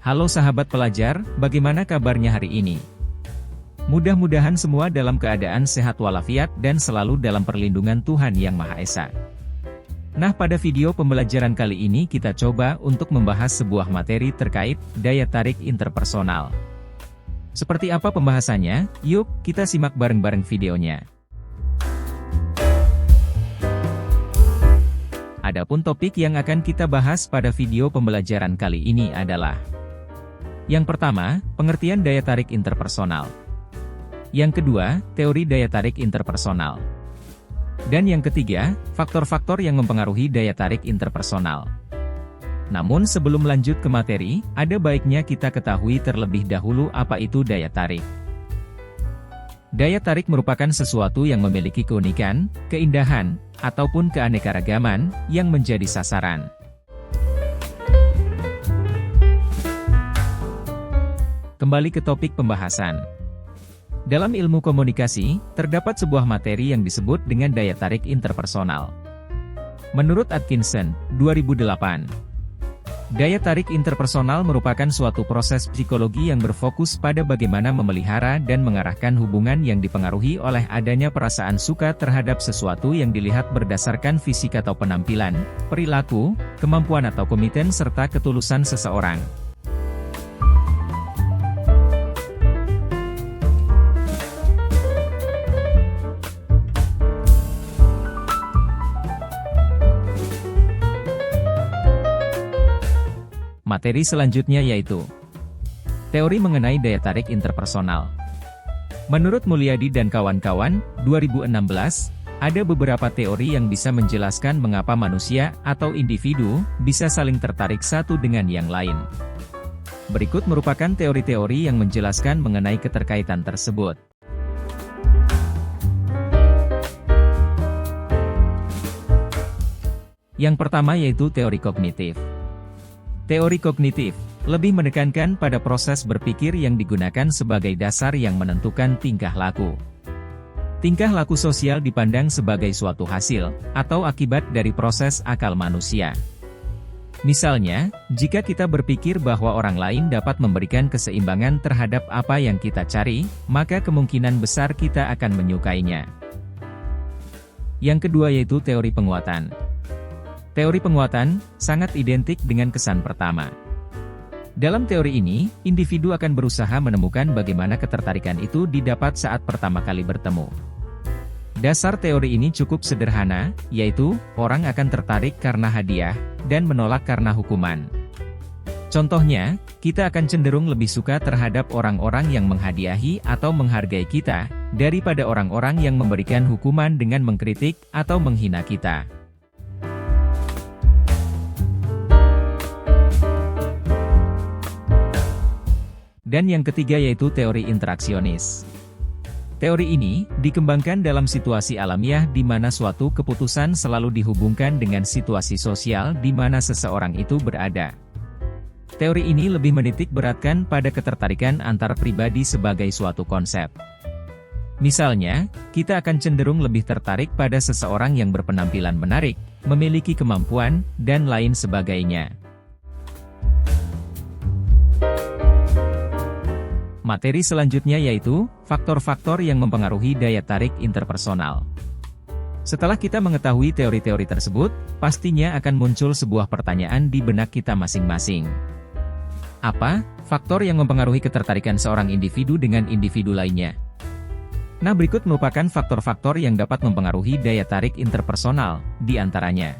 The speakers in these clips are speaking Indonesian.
Halo sahabat pelajar, bagaimana kabarnya hari ini? Mudah-mudahan semua dalam keadaan sehat walafiat dan selalu dalam perlindungan Tuhan Yang Maha Esa. Nah, pada video pembelajaran kali ini kita coba untuk membahas sebuah materi terkait daya tarik interpersonal. Seperti apa pembahasannya? Yuk, kita simak bareng-bareng videonya. Adapun topik yang akan kita bahas pada video pembelajaran kali ini adalah: yang pertama, pengertian daya tarik interpersonal. Yang kedua, teori daya tarik interpersonal. Dan yang ketiga, faktor-faktor yang mempengaruhi daya tarik interpersonal. Namun sebelum lanjut ke materi, ada baiknya kita ketahui terlebih dahulu apa itu daya tarik. Daya tarik merupakan sesuatu yang memiliki keunikan, keindahan, ataupun keanekaragaman yang menjadi sasaran. Kembali ke topik pembahasan. Dalam ilmu komunikasi, terdapat sebuah materi yang disebut dengan daya tarik interpersonal. Menurut Atkinson, 2008, daya tarik interpersonal merupakan suatu proses psikologi yang berfokus pada bagaimana memelihara dan mengarahkan hubungan yang dipengaruhi oleh adanya perasaan suka terhadap sesuatu yang dilihat berdasarkan fisik atau penampilan, perilaku, kemampuan atau komiten serta ketulusan seseorang. Materi selanjutnya yaitu teori mengenai daya tarik interpersonal. Menurut Mulyadi dan kawan-kawan, 2016, ada beberapa teori yang bisa menjelaskan mengapa manusia atau individu bisa saling tertarik satu dengan yang lain. Berikut merupakan teori-teori yang menjelaskan mengenai keterkaitan tersebut. Yang pertama yaitu teori kognitif. Teori kognitif lebih menekankan pada proses berpikir yang digunakan sebagai dasar yang menentukan tingkah laku. Tingkah laku sosial dipandang sebagai suatu hasil atau akibat dari proses akal manusia. Misalnya, jika kita berpikir bahwa orang lain dapat memberikan keseimbangan terhadap apa yang kita cari, maka kemungkinan besar kita akan menyukainya. Yang kedua yaitu teori penguatan. Teori penguatan sangat identik dengan kesan pertama. Dalam teori ini, individu akan berusaha menemukan bagaimana ketertarikan itu didapat saat pertama kali bertemu. Dasar teori ini cukup sederhana, yaitu orang akan tertarik karena hadiah dan menolak karena hukuman. Contohnya, kita akan cenderung lebih suka terhadap orang-orang yang menghadiahi atau menghargai kita daripada orang-orang yang memberikan hukuman dengan mengkritik atau menghina kita. Dan yang ketiga yaitu teori interaksionis. Teori ini dikembangkan dalam situasi alamiah di mana suatu keputusan selalu dihubungkan dengan situasi sosial di mana seseorang itu berada. Teori ini lebih menitik beratkan pada ketertarikan antar pribadi sebagai suatu konsep. Misalnya, kita akan cenderung lebih tertarik pada seseorang yang berpenampilan menarik, memiliki kemampuan, dan lain sebagainya. Materi selanjutnya yaitu faktor-faktor yang mempengaruhi daya tarik interpersonal. Setelah kita mengetahui teori-teori tersebut, pastinya akan muncul sebuah pertanyaan di benak kita masing-masing. Apa faktor yang mempengaruhi ketertarikan seorang individu dengan individu lainnya? Nah, berikut merupakan faktor-faktor yang dapat mempengaruhi daya tarik interpersonal, di antaranya.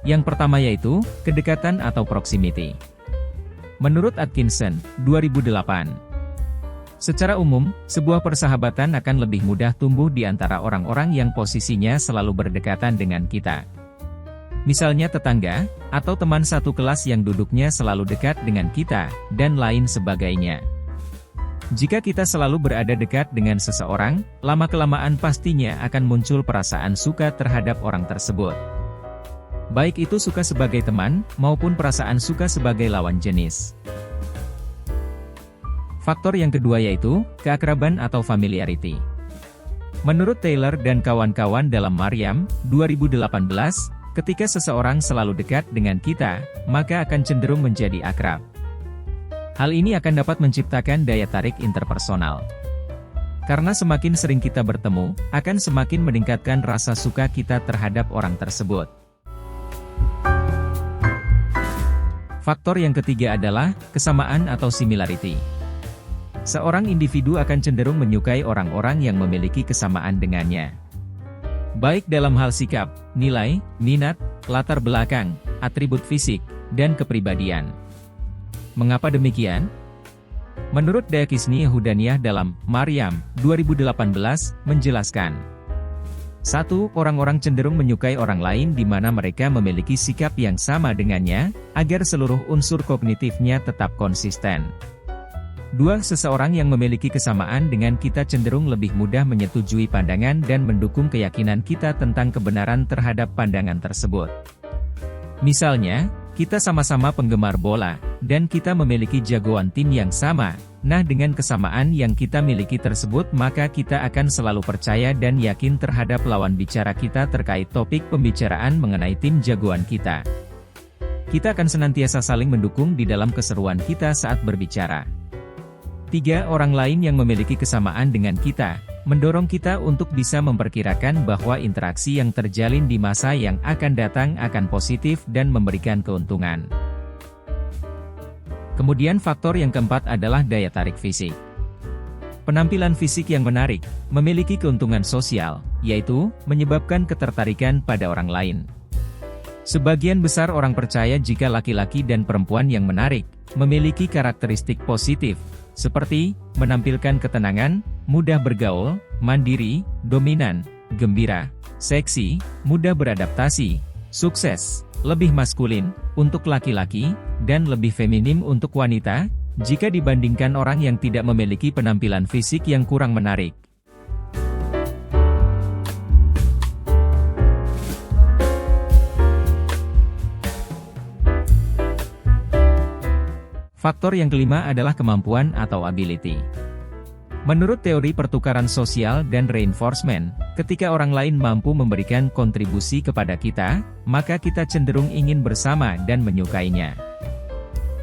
Yang pertama yaitu kedekatan atau proximity. Menurut Atkinson, 2008, secara umum, sebuah persahabatan akan lebih mudah tumbuh di antara orang-orang yang posisinya selalu berdekatan dengan kita. Misalnya tetangga, atau teman satu kelas yang duduknya selalu dekat dengan kita, dan lain sebagainya. Jika kita selalu berada dekat dengan seseorang, lama-kelamaan pastinya akan muncul perasaan suka terhadap orang tersebut. Baik itu suka sebagai teman, maupun perasaan suka sebagai lawan jenis. Faktor yang kedua yaitu keakraban atau familiarity. Menurut Taylor dan kawan-kawan dalam Maryam, 2018, ketika seseorang selalu dekat dengan kita, maka akan cenderung menjadi akrab. Hal ini akan dapat menciptakan daya tarik interpersonal. Karena semakin sering kita bertemu, akan semakin meningkatkan rasa suka kita terhadap orang tersebut. Faktor yang ketiga adalah kesamaan atau similarity. Seorang individu akan cenderung menyukai orang-orang yang memiliki kesamaan dengannya. Baik dalam hal sikap, nilai, minat, latar belakang, atribut fisik, dan kepribadian. Mengapa demikian? Menurut Dayakisni Yahudaniah dalam Maryam 2018 menjelaskan, 1. Orang-orang cenderung menyukai orang lain di mana mereka memiliki sikap yang sama dengannya, agar seluruh unsur kognitifnya tetap konsisten. 2. Seseorang yang memiliki kesamaan dengan kita cenderung lebih mudah menyetujui pandangan dan mendukung keyakinan kita tentang kebenaran terhadap pandangan tersebut. Misalnya, kita sama-sama penggemar bola, dan kita memiliki jagoan tim yang sama. Nah, dengan kesamaan yang kita miliki tersebut, maka kita akan selalu percaya dan yakin terhadap lawan bicara kita terkait topik pembicaraan mengenai tim jagoan kita. Kita akan senantiasa saling mendukung di dalam keseruan kita saat berbicara. 3. Orang lain yang memiliki kesamaan dengan kita, mendorong kita untuk bisa memperkirakan bahwa interaksi yang terjalin di masa yang akan datang akan positif dan memberikan keuntungan. Kemudian faktor yang keempat adalah daya tarik fisik. Penampilan fisik yang menarik, memiliki keuntungan sosial, yaitu, menyebabkan ketertarikan pada orang lain. Sebagian besar orang percaya jika laki-laki dan perempuan yang menarik, memiliki karakteristik positif, seperti, menampilkan ketenangan, mudah bergaul, mandiri, dominan, gembira, seksi, mudah beradaptasi, sukses, lebih maskulin, untuk laki-laki, dan lebih feminim untuk wanita, jika dibandingkan orang yang tidak memiliki penampilan fisik yang kurang menarik. Faktor yang kelima adalah kemampuan atau ability. Menurut teori pertukaran sosial dan reinforcement, ketika orang lain mampu memberikan kontribusi kepada kita, maka kita cenderung ingin bersama dan menyukainya.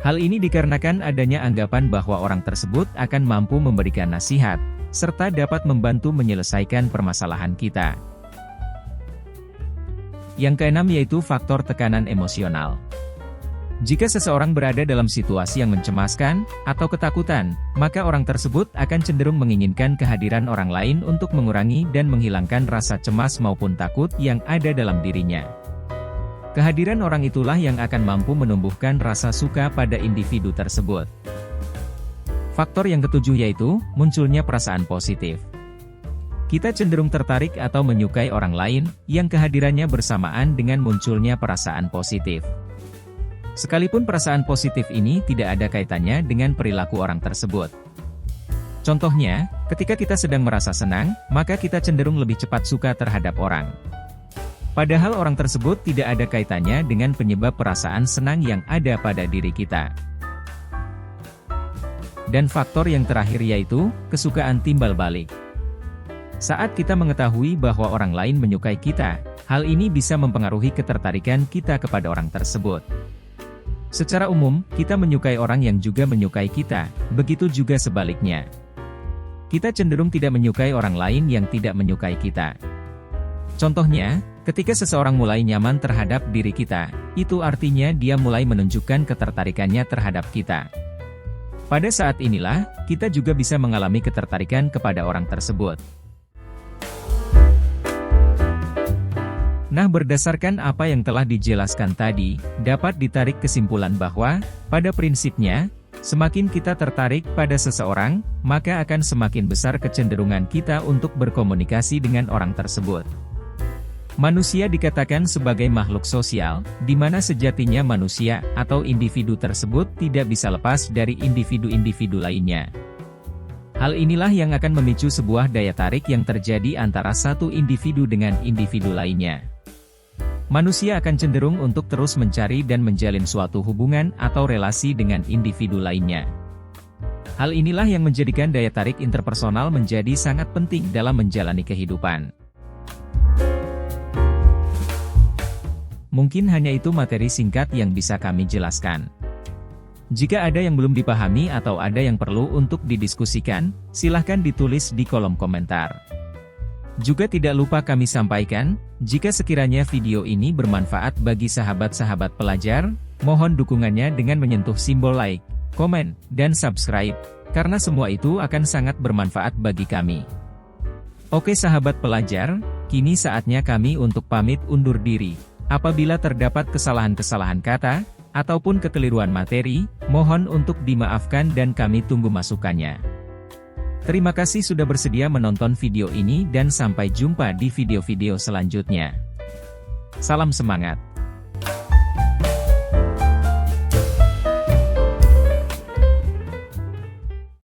Hal ini dikarenakan adanya anggapan bahwa orang tersebut akan mampu memberikan nasihat, serta dapat membantu menyelesaikan permasalahan kita. Yang keenam yaitu faktor tekanan emosional. Jika seseorang berada dalam situasi yang mencemaskan, atau ketakutan, maka orang tersebut akan cenderung menginginkan kehadiran orang lain untuk mengurangi dan menghilangkan rasa cemas maupun takut yang ada dalam dirinya. Kehadiran orang itulah yang akan mampu menumbuhkan rasa suka pada individu tersebut. Faktor yang ketujuh yaitu, munculnya perasaan positif. Kita cenderung tertarik atau menyukai orang lain, yang kehadirannya bersamaan dengan munculnya perasaan positif. Sekalipun perasaan positif ini tidak ada kaitannya dengan perilaku orang tersebut. Contohnya, ketika kita sedang merasa senang, maka kita cenderung lebih cepat suka terhadap orang. Padahal orang tersebut tidak ada kaitannya dengan penyebab perasaan senang yang ada pada diri kita. Dan faktor yang terakhir yaitu, kesukaan timbal balik. Saat kita mengetahui bahwa orang lain menyukai kita, hal ini bisa mempengaruhi ketertarikan kita kepada orang tersebut. Secara umum, kita menyukai orang yang juga menyukai kita, begitu juga sebaliknya. Kita cenderung tidak menyukai orang lain yang tidak menyukai kita. Contohnya, ketika seseorang mulai nyaman terhadap diri kita, itu artinya dia mulai menunjukkan ketertarikannya terhadap kita. Pada saat inilah, kita juga bisa mengalami ketertarikan kepada orang tersebut. Nah, berdasarkan apa yang telah dijelaskan tadi, dapat ditarik kesimpulan bahwa, pada prinsipnya, semakin kita tertarik pada seseorang, maka akan semakin besar kecenderungan kita untuk berkomunikasi dengan orang tersebut. Manusia dikatakan sebagai makhluk sosial, di mana sejatinya manusia atau individu tersebut tidak bisa lepas dari individu-individu lainnya. Hal inilah yang akan memicu sebuah daya tarik yang terjadi antara satu individu dengan individu lainnya. Manusia akan cenderung untuk terus mencari dan menjalin suatu hubungan atau relasi dengan individu lainnya. Hal inilah yang menjadikan daya tarik interpersonal menjadi sangat penting dalam menjalani kehidupan. Mungkin hanya itu materi singkat yang bisa kami jelaskan. Jika ada yang belum dipahami atau ada yang perlu untuk didiskusikan, silahkan ditulis di kolom komentar. Juga tidak lupa kami sampaikan, jika sekiranya video ini bermanfaat bagi sahabat-sahabat pelajar, mohon dukungannya dengan menyentuh simbol like, komen, dan subscribe, karena semua itu akan sangat bermanfaat bagi kami. Oke sahabat pelajar, kini saatnya kami untuk pamit undur diri. Apabila terdapat kesalahan-kesalahan kata, ataupun kekeliruan materi, mohon untuk dimaafkan dan kami tunggu masukannya. Terima kasih sudah bersedia menonton video ini dan sampai jumpa di video-video selanjutnya. Salam semangat!